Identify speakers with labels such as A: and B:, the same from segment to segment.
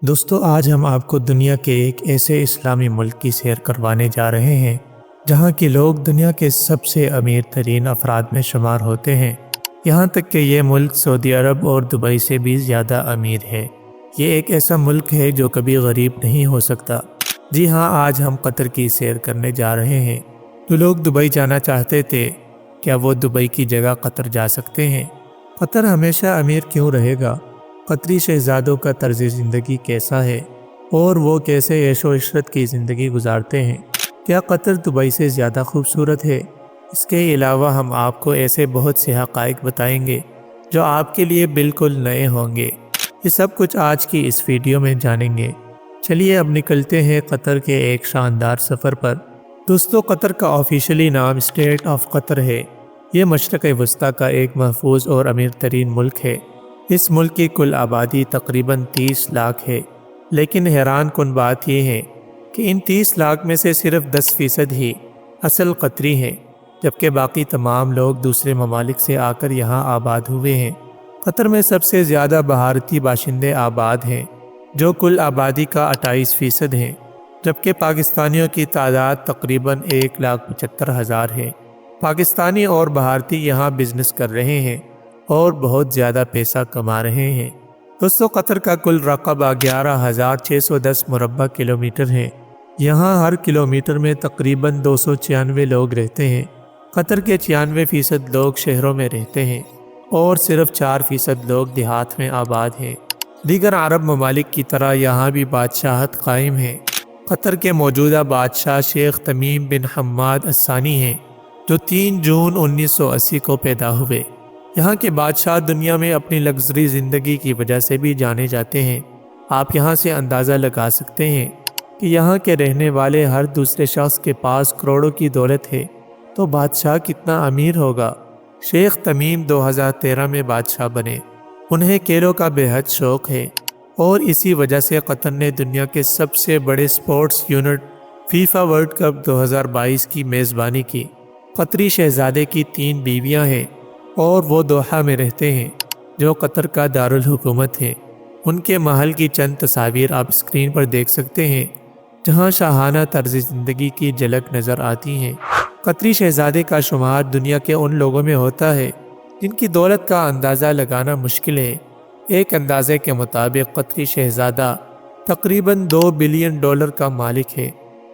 A: دوستو آج ہم آپ کو دنیا کے ایک ایسے اسلامی ملک کی سیر کروانے جا رہے ہیں جہاں کے لوگ دنیا کے سب سے امیر ترین افراد میں شمار ہوتے ہیں، یہاں تک کہ یہ ملک سعودی عرب اور دبئی سے بھی زیادہ امیر ہے۔ یہ ایک ایسا ملک ہے جو کبھی غریب نہیں ہو سکتا۔ جی ہاں، آج ہم قطر کی سیر کرنے جا رہے ہیں۔ جو لوگ دبئی جانا چاہتے تھے، کیا وہ دبئی کی جگہ قطر جا سکتے ہیں؟ قطر ہمیشہ امیر کیوں رہے گا؟ قطری شہزادوں کا طرز زندگی کیسا ہے اور وہ کیسے عیش و عشرت کی زندگی گزارتے ہیں؟ کیا قطر دبئی سے زیادہ خوبصورت ہے؟ اس کے علاوہ ہم آپ کو ایسے بہت سے حقائق بتائیں گے جو آپ کے لیے بالکل نئے ہوں گے۔ یہ سب کچھ آج کی اس ویڈیو میں جانیں گے۔ چلیے اب نکلتے ہیں قطر کے ایک شاندار سفر پر۔ دوستو، قطر کا آفیشلی نام اسٹیٹ آف قطر ہے۔ یہ مشرق وسطیٰ کا ایک محفوظ اور امیر ترین ملک ہے۔ اس ملک کی کل آبادی تقریباً 30 لاکھ ہے، لیکن حیران کن بات یہ ہے کہ ان 30 لاکھ میں سے صرف 10% ہی اصل قطری ہیں، جبکہ باقی تمام لوگ دوسرے ممالک سے آ کر یہاں آباد ہوئے ہیں۔ قطر میں سب سے زیادہ بھارتی باشندے آباد ہیں، جو کل آبادی کا 28% ہیں، جبکہ پاکستانیوں کی تعداد تقریباً 1,75,000 ہے۔ پاکستانی اور بھارتی یہاں بزنس کر رہے ہیں اور بہت زیادہ پیسہ کما رہے ہیں۔ دوستو، قطر کا کل رقبہ 11,610 مربع کلومیٹر ہے۔ یہاں ہر کلومیٹر میں تقریباً 296 لوگ رہتے ہیں۔ قطر کے 96% لوگ شہروں میں رہتے ہیں اور صرف 4% لوگ دیہات میں آباد ہیں۔ دیگر عرب ممالک کی طرح یہاں بھی بادشاہت قائم ہے۔ قطر کے موجودہ بادشاہ شیخ تمیم بن حماد الثانی ہیں، جو 3 جون 1980 کو پیدا ہوئے۔ یہاں کے بادشاہ دنیا میں اپنی لگژری زندگی کی وجہ سے بھی جانے جاتے ہیں۔ آپ یہاں سے اندازہ لگا سکتے ہیں کہ یہاں کے رہنے والے ہر دوسرے شخص کے پاس کروڑوں کی دولت ہے، تو بادشاہ کتنا امیر ہوگا۔ شیخ تمیم 2013 میں بادشاہ بنے۔ انہیں کھیلوں کا بے حد شوق ہے اور اسی وجہ سے قطر نے دنیا کے سب سے بڑے sports unit FIFA world cup 2022 کی میزبانی کی۔ قطری شہزادے کی 3 بیویاں ہیں اور وہ دوحہ میں رہتے ہیں، جو قطر کا دارالحکومت ہے۔ ان کے محل کی چند تصاویر آپ اسکرین پر دیکھ سکتے ہیں، جہاں شاہانہ طرز زندگی کی جھلک نظر آتی ہیں۔ قطری شہزادے کا شمار دنیا کے ان لوگوں میں ہوتا ہے جن کی دولت کا اندازہ لگانا مشکل ہے۔ ایک اندازے کے مطابق قطری شہزادہ تقریباً $2 بلین کا مالک ہے۔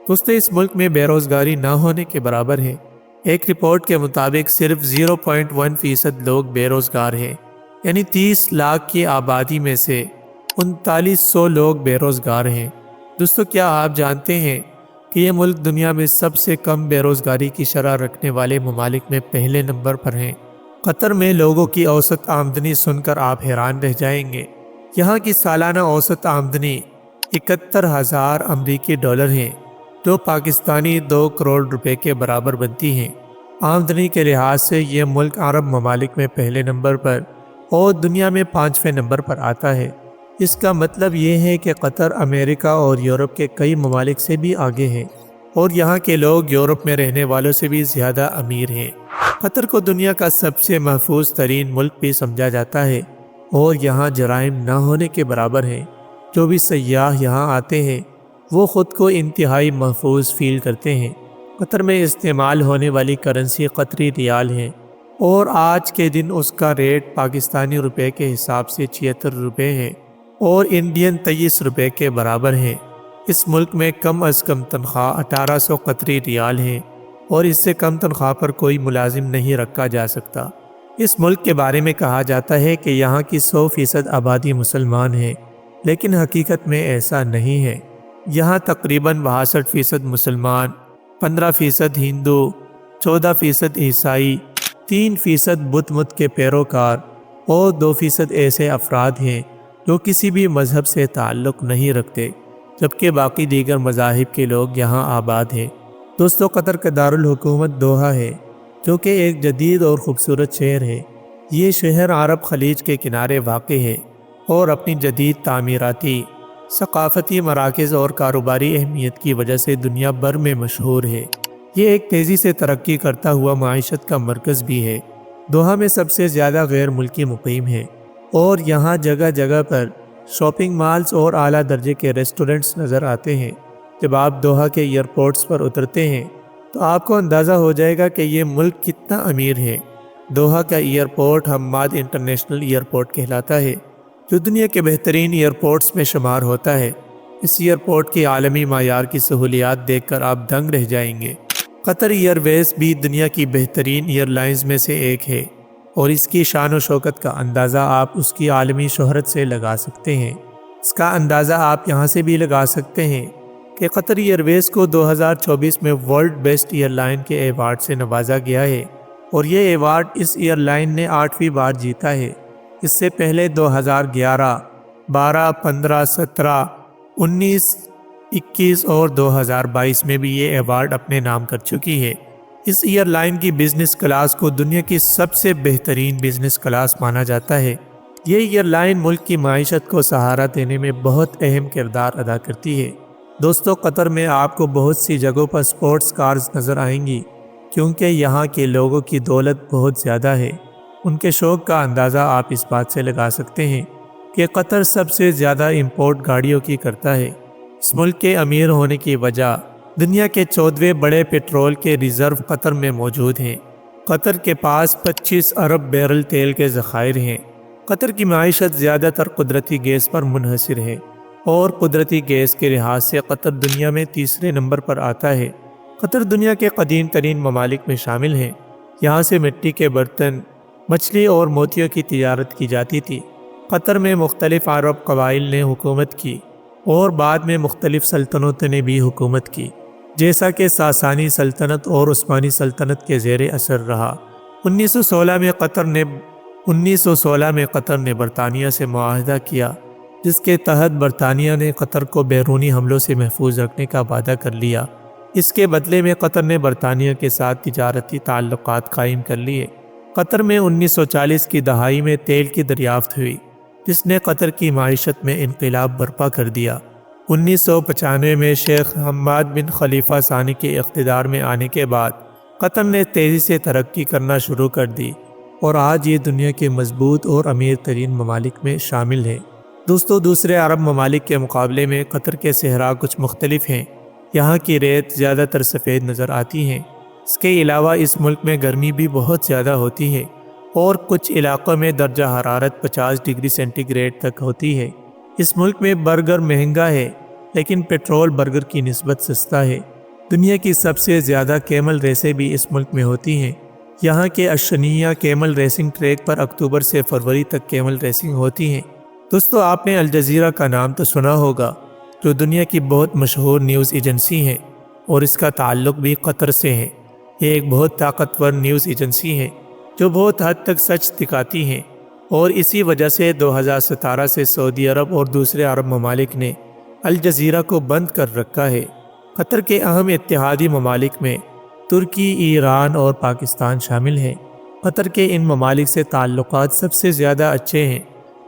A: دوستو، اس ملک میں بے روزگاری نہ ہونے کے برابر ہے۔ ایک رپورٹ کے مطابق صرف 0.1% لوگ بے روزگار ہیں، یعنی 30 لاکھ کی آبادی میں سے 3900 لوگ بے روزگار ہیں۔ دوستو، کیا آپ جانتے ہیں کہ یہ ملک دنیا میں سب سے کم بے روزگاری کی شرح رکھنے والے ممالک میں پہلے نمبر پر ہیں؟ قطر میں لوگوں کی اوسط آمدنی سن کر آپ حیران رہ جائیں گے۔ یہاں کی سالانہ اوسط آمدنی 71,000 امریکی ڈالر ہے، جو پاکستانی 2 کروڑ روپے کے برابر بنتی ہیں۔ آمدنی کے لحاظ سے یہ ملک عرب ممالک میں پہلے نمبر پر اور دنیا میں 5ویں نمبر پر آتا ہے۔ اس کا مطلب یہ ہے کہ قطر امریکہ اور یورپ کے کئی ممالک سے بھی آگے ہے اور یہاں کے لوگ یورپ میں رہنے والوں سے بھی زیادہ امیر ہیں۔ قطر کو دنیا کا سب سے محفوظ ترین ملک بھی سمجھا جاتا ہے اور یہاں جرائم نہ ہونے کے برابر ہے۔ جو بھی سیاح یہاں آتے ہیں وہ خود کو انتہائی محفوظ فیل کرتے ہیں۔ قطر میں استعمال ہونے والی کرنسی قطری ریال ہے اور آج کے دن اس کا ریٹ پاکستانی روپے کے حساب سے 76 روپے ہے اور انڈین 23 روپے کے برابر ہے۔ اس ملک میں کم از کم تنخواہ 1800 قطری ریال ہے اور اس سے کم تنخواہ پر کوئی ملازم نہیں رکھا جا سکتا۔ اس ملک کے بارے میں کہا جاتا ہے کہ یہاں کی 100% آبادی مسلمان ہے، لیکن حقیقت میں ایسا نہیں ہے۔ یہاں تقریباً 62% مسلمان، 15% ہندو، 14% عیسائی، 3% بدھ مت کے پیروکار اور 2% ایسے افراد ہیں جو کسی بھی مذہب سے تعلق نہیں رکھتے، جبکہ باقی دیگر مذاہب کے لوگ یہاں آباد ہیں۔ دوستو، قطر کا دارالحکومت دوحہ ہے، جو کہ ایک جدید اور خوبصورت شہر ہے۔ یہ شہر عرب خلیج کے کنارے واقع ہے اور اپنی جدید تعمیراتی، ثقافتی مراکز اور کاروباری اہمیت کی وجہ سے دنیا بھر میں مشہور ہے۔ یہ ایک تیزی سے ترقی کرتا ہوا معیشت کا مرکز بھی ہے۔ دوحہ میں سب سے زیادہ غیر ملکی مقیم ہیں اور یہاں جگہ جگہ پر شاپنگ مالز اور اعلیٰ درجے کے ریسٹورنٹس نظر آتے ہیں۔ جب آپ دوحہ کے ایئرپورٹس پر اترتے ہیں تو آپ کو اندازہ ہو جائے گا کہ یہ ملک کتنا امیر ہے۔ دوحہ کا ایئرپورٹ حماد انٹرنیشنل ایئرپورٹ کہلاتا ہے، جو دنیا کے بہترین ایئرپورٹس میں شمار ہوتا ہے۔ اس ایئرپورٹ کی عالمی معیار کی سہولیات دیکھ کر آپ دنگ رہ جائیں گے۔ قطر ایئر ویز بھی دنیا کی بہترین ایئر لائنز میں سے ایک ہے، اور اس کی شان و شوکت کا اندازہ آپ اس کی عالمی شہرت سے لگا سکتے ہیں۔ اس کا اندازہ آپ یہاں سے بھی لگا سکتے ہیں کہ قطر ایئر ویز کو 2024 میں ورلڈ بیسٹ ایئر لائن کے ایوارڈ سے نوازا گیا ہے، اور یہ ایوارڈ اس ایئر لائن نے 8ویں بار جیتا ہے۔ اس سے پہلے 2011، 12، 15، 17، 19، 21 اور 2022 میں بھی یہ ایوارڈ اپنے نام کر چکی ہے۔ اس ایئر لائن کی بزنس کلاس کو دنیا کی سب سے بہترین بزنس کلاس مانا جاتا ہے۔ یہ ایئر لائن ملک کی معیشت کو سہارا دینے میں بہت اہم کردار ادا کرتی ہے۔ دوستو، قطر میں آپ کو بہت سی جگہوں پر سپورٹس کارز نظر آئیں گی، کیونکہ یہاں کے لوگوں کی دولت بہت زیادہ ہے۔ ان کے شوق کا اندازہ آپ اس بات سے لگا سکتے ہیں کہ قطر سب سے زیادہ امپورٹ گاڑیوں کی کرتا ہے۔ اس ملک کے امیر ہونے کی وجہ دنیا کے 14ویں بڑے پیٹرول کے ریزرو قطر میں موجود ہیں۔ قطر کے پاس 25 ارب بیرل تیل کے ذخائر ہیں۔ قطر کی معیشت زیادہ تر قدرتی گیس پر منحصر ہے، اور قدرتی گیس کے لحاظ سے قطر دنیا میں تیسرے نمبر پر آتا ہے۔ قطر دنیا کے قدیم ترین ممالک میں شامل ہیں۔ یہاں سے مٹی کے برتن، مچھلی اور موتیوں کی تجارت کی جاتی تھی۔ قطر میں مختلف عرب قبائل نے حکومت کی، اور بعد میں مختلف سلطنتوں نے بھی حکومت کی، جیسا کہ ساسانی سلطنت اور عثمانی سلطنت کے زیر اثر رہا۔ 1916 میں قطر نے برطانیہ سے معاہدہ کیا، جس کے تحت برطانیہ نے قطر کو بیرونی حملوں سے محفوظ رکھنے کا وعدہ کر لیا۔ اس کے بدلے میں قطر نے برطانیہ کے ساتھ تجارتی تعلقات قائم کر لیے۔ قطر میں 1940 کی دہائی میں تیل کی دریافت ہوئی، جس نے قطر کی معیشت میں انقلاب برپا کر دیا۔ 1995 میں شیخ حماد بن خلیفہ ثانی کے اقتدار میں آنے کے بعد قطر نے تیزی سے ترقی کرنا شروع کر دی، اور آج یہ دنیا کے مضبوط اور امیر ترین ممالک میں شامل ہے۔ دوستو، دوسرے عرب ممالک کے مقابلے میں قطر کے صحرا کچھ مختلف ہیں۔ یہاں کی ریت زیادہ تر سفید نظر آتی ہیں۔ اس کے علاوہ اس ملک میں گرمی بھی بہت زیادہ ہوتی ہے، اور کچھ علاقوں میں درجہ حرارت 50 ڈگری سینٹی گریڈ تک ہوتی ہے۔ اس ملک میں برگر مہنگا ہے، لیکن پیٹرول برگر کی نسبت سستا ہے۔ دنیا کی سب سے زیادہ کیمل ریسیں بھی اس ملک میں ہوتی ہیں۔ یہاں کے اشنیہ کیمل ریسنگ ٹریک پر اکتوبر سے فروری تک کیمل ریسنگ ہوتی ہیں۔ دوستو، آپ نے الجزیرہ کا نام تو سنا ہوگا، جو دنیا کی بہت مشہور نیوز ایجنسی ہے، اور اس کا تعلق بھی قطر سے ہے۔ یہ ایک بہت طاقتور نیوز ایجنسی ہے، جو بہت حد تک سچ دکھاتی ہیں، اور اسی وجہ سے 2017 سے سعودی عرب اور دوسرے عرب ممالک نے الجزیرہ کو بند کر رکھا ہے۔ قطر کے اہم اتحادی ممالک میں ترکی، ایران اور پاکستان شامل ہیں۔ قطر کے ان ممالک سے تعلقات سب سے زیادہ اچھے ہیں،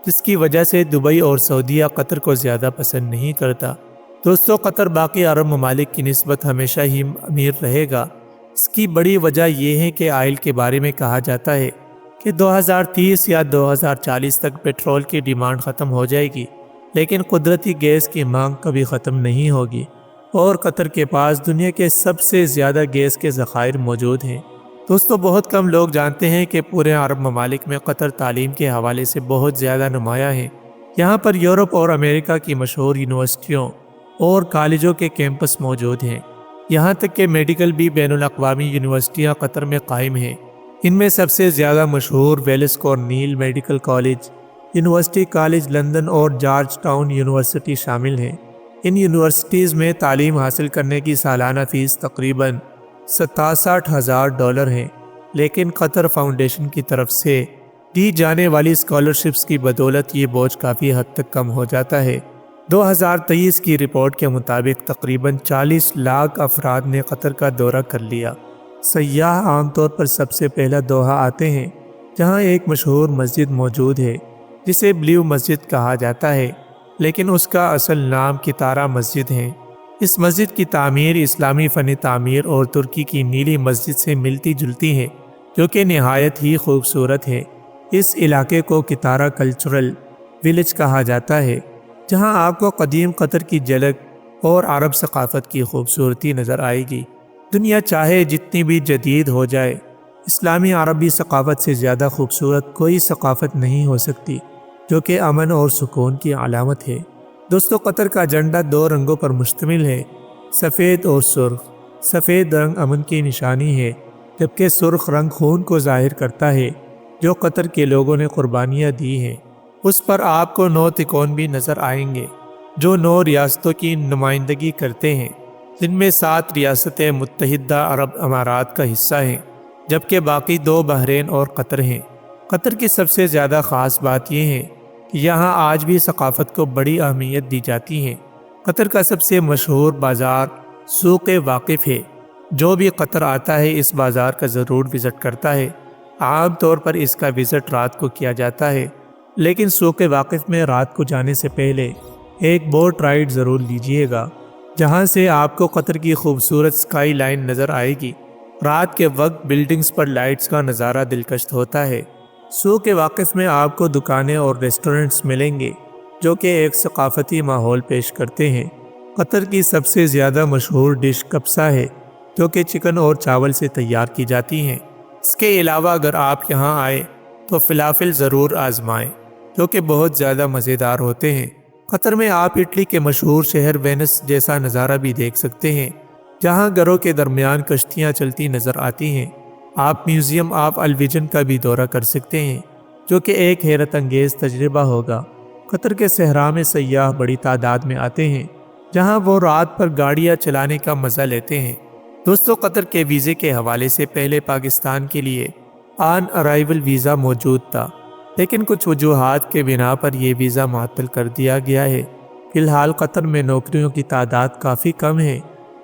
A: جس کی وجہ سے دبئی اور سعودیہ قطر کو زیادہ پسند نہیں کرتا۔ دوستو، قطر باقی عرب ممالک کی نسبت ہمیشہ ہی امیر رہے گا۔ اس کی بڑی وجہ یہ ہے کہ آئل کے بارے میں کہا جاتا ہے کہ 2030 یا 2040 تک پیٹرول کی ڈیمانڈ ختم ہو جائے گی، لیکن قدرتی گیس کی مانگ کبھی ختم نہیں ہوگی، اور قطر کے پاس دنیا کے سب سے زیادہ گیس کے ذخائر موجود ہیں۔ دوستو، بہت کم لوگ جانتے ہیں کہ پورے عرب ممالک میں قطر تعلیم کے حوالے سے بہت زیادہ نمایاں ہے۔ یہاں پر یورپ اور امریکہ کی مشہور یونیورسٹیوں اور کالجوں کے کیمپس موجود ہیں۔ یہاں تک کہ میڈیکل بھی بین الاقوامی یونیورسٹیاں قطر میں قائم ہیں۔ ان میں سب سے زیادہ مشہور Weill Cornell medical college, university college London اور جارج ٹاؤن یونیورسٹی شامل ہیں۔ ان یونیورسٹیز میں تعلیم حاصل کرنے کی سالانہ فیس تقریباً $67,000 ہے، لیکن قطر فاؤنڈیشن کی طرف سے دی جانے والی اسکالرشپس کی بدولت یہ بوجھ کافی حد تک کم ہو جاتا ہے۔ 2023 کی رپورٹ کے مطابق تقریباً 40 لاکھ افراد نے قطر کا دورہ کر لیا۔ سیاح عام طور پر سب سے پہلا دوحہ آتے ہیں، جہاں ایک مشہور مسجد موجود ہے جسے بلیو مسجد کہا جاتا ہے، لیکن اس کا اصل نام کتارا مسجد ہے۔ اس مسجد کی تعمیر اسلامی فن تعمیر اور ترکی کی نیلی مسجد سے ملتی جلتی ہے، جو کہ نہایت ہی خوبصورت ہے۔ اس علاقے کو کتارا کلچرل ولیج کہا جاتا ہے۔ جہاں آپ کو قدیم قطر کی جھلک اور عرب ثقافت کی خوبصورتی نظر آئے گی۔ دنیا چاہے جتنی بھی جدید ہو جائے، اسلامی عربی ثقافت سے زیادہ خوبصورت کوئی ثقافت نہیں ہو سکتی، جو کہ امن اور سکون کی علامت ہے۔ دوستو، قطر کا جھنڈا 2 رنگوں پر مشتمل ہے، سفید اور سرخ۔ سفید رنگ امن کی نشانی ہے، جبکہ سرخ رنگ خون کو ظاہر کرتا ہے جو قطر کے لوگوں نے قربانیاں دی ہیں۔ اس پر آپ کو 9 تکون بھی نظر آئیں گے جو 9 ریاستوں کی نمائندگی کرتے ہیں، جن میں 7 ریاستیں متحدہ عرب امارات کا حصہ ہیں، جبکہ باقی 2 بحرین اور قطر ہیں۔ قطر کی سب سے زیادہ خاص بات یہ ہے کہ یہاں آج بھی ثقافت کو بڑی اہمیت دی جاتی ہے۔ قطر کا سب سے مشہور بازار سوق واقف ہے۔ جو بھی قطر آتا ہے اس بازار کا ضرور وزٹ کرتا ہے۔ عام طور پر اس کا وزٹ رات کو کیا جاتا ہے، لیکن سوق واقف میں رات کو جانے سے پہلے ایک بوٹ رائیڈ ضرور لیجئے گا، جہاں سے آپ کو قطر کی خوبصورت سکائی لائن نظر آئے گی۔ رات کے وقت بلڈنگز پر لائٹس کا نظارہ دلکش ہوتا ہے۔ سوق واقف میں آپ کو دکانیں اور ریسٹورنٹس ملیں گے جو کہ ایک ثقافتی ماحول پیش کرتے ہیں۔ قطر کی سب سے زیادہ مشہور ڈش کبسا ہے، جو کہ چکن اور چاول سے تیار کی جاتی ہیں۔ اس کے علاوہ اگر آپ یہاں آئے تو فلافل ضرور آزمائیں، جو کہ بہت زیادہ مزیدار ہوتے ہیں۔ قطر میں آپ اٹلی کے مشہور شہر وینس جیسا نظارہ بھی دیکھ سکتے ہیں، جہاں گھروں کے درمیان کشتیاں چلتی نظر آتی ہیں۔ آپ میوزیم آف الویژن کا بھی دورہ کر سکتے ہیں، جو کہ ایک حیرت انگیز تجربہ ہوگا۔ قطر کے صحرا میں سیاح بڑی تعداد میں آتے ہیں، جہاں وہ رات پر گاڑیاں چلانے کا مزہ لیتے ہیں۔ دوستو، قطر کے ویزے کے حوالے سے پہلے پاکستان کے لیے آن ارائیول ویزا موجود تھا، لیکن کچھ وجوہات کے بنا پر یہ ویزا معطل کر دیا گیا ہے۔ فی الحال قطر میں نوکریوں کی تعداد کافی کم ہے۔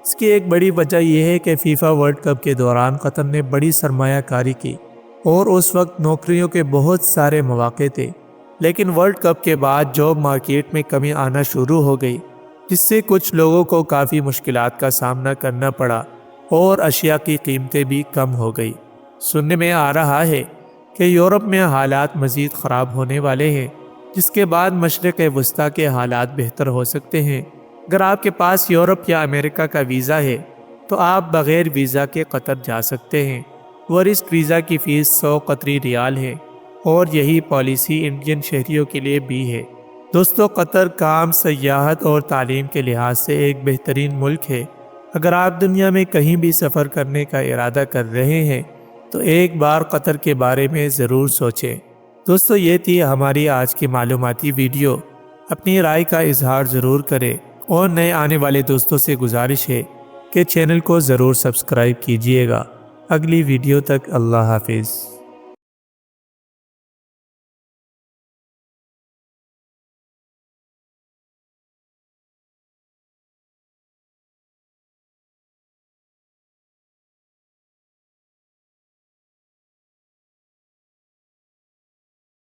A: اس کی ایک بڑی وجہ یہ ہے کہ فیفا ورلڈ کپ کے دوران قطر نے بڑی سرمایہ کاری کی اور اس وقت نوکریوں کے بہت سارے مواقع تھے، لیکن ورلڈ کپ کے بعد جاب مارکیٹ میں کمی آنا شروع ہو گئی، جس سے کچھ لوگوں کو کافی مشکلات کا سامنا کرنا پڑا اور اشیاء کی قیمتیں بھی کم ہو گئی۔ سننے میں آ رہا ہے کہ یورپ میں حالات مزید خراب ہونے والے ہیں، جس کے بعد مشرق وسطیٰ کے حالات بہتر ہو سکتے ہیں۔ اگر آپ کے پاس یورپ یا امریکہ کا ویزا ہے تو آپ بغیر ویزا کے قطر جا سکتے ہیں۔ ورسٹ ویزا کی فیس 100 قطری ریال ہے اور یہی پالیسی انڈین شہریوں کے لیے بھی ہے۔ دوستو، قطر کام، سیاحت اور تعلیم کے لحاظ سے ایک بہترین ملک ہے۔ اگر آپ دنیا میں کہیں بھی سفر کرنے کا ارادہ کر رہے ہیں تو ایک بار قطر کے بارے میں ضرور سوچیں۔ دوستو، یہ تھی ہماری آج کی معلوماتی ویڈیو۔ اپنی رائے کا اظہار ضرور کریں اور نئے آنے والے دوستوں سے گزارش ہے کہ چینل کو ضرور سبسکرائب کیجیے گا۔ اگلی ویڈیو تک اللہ حافظ۔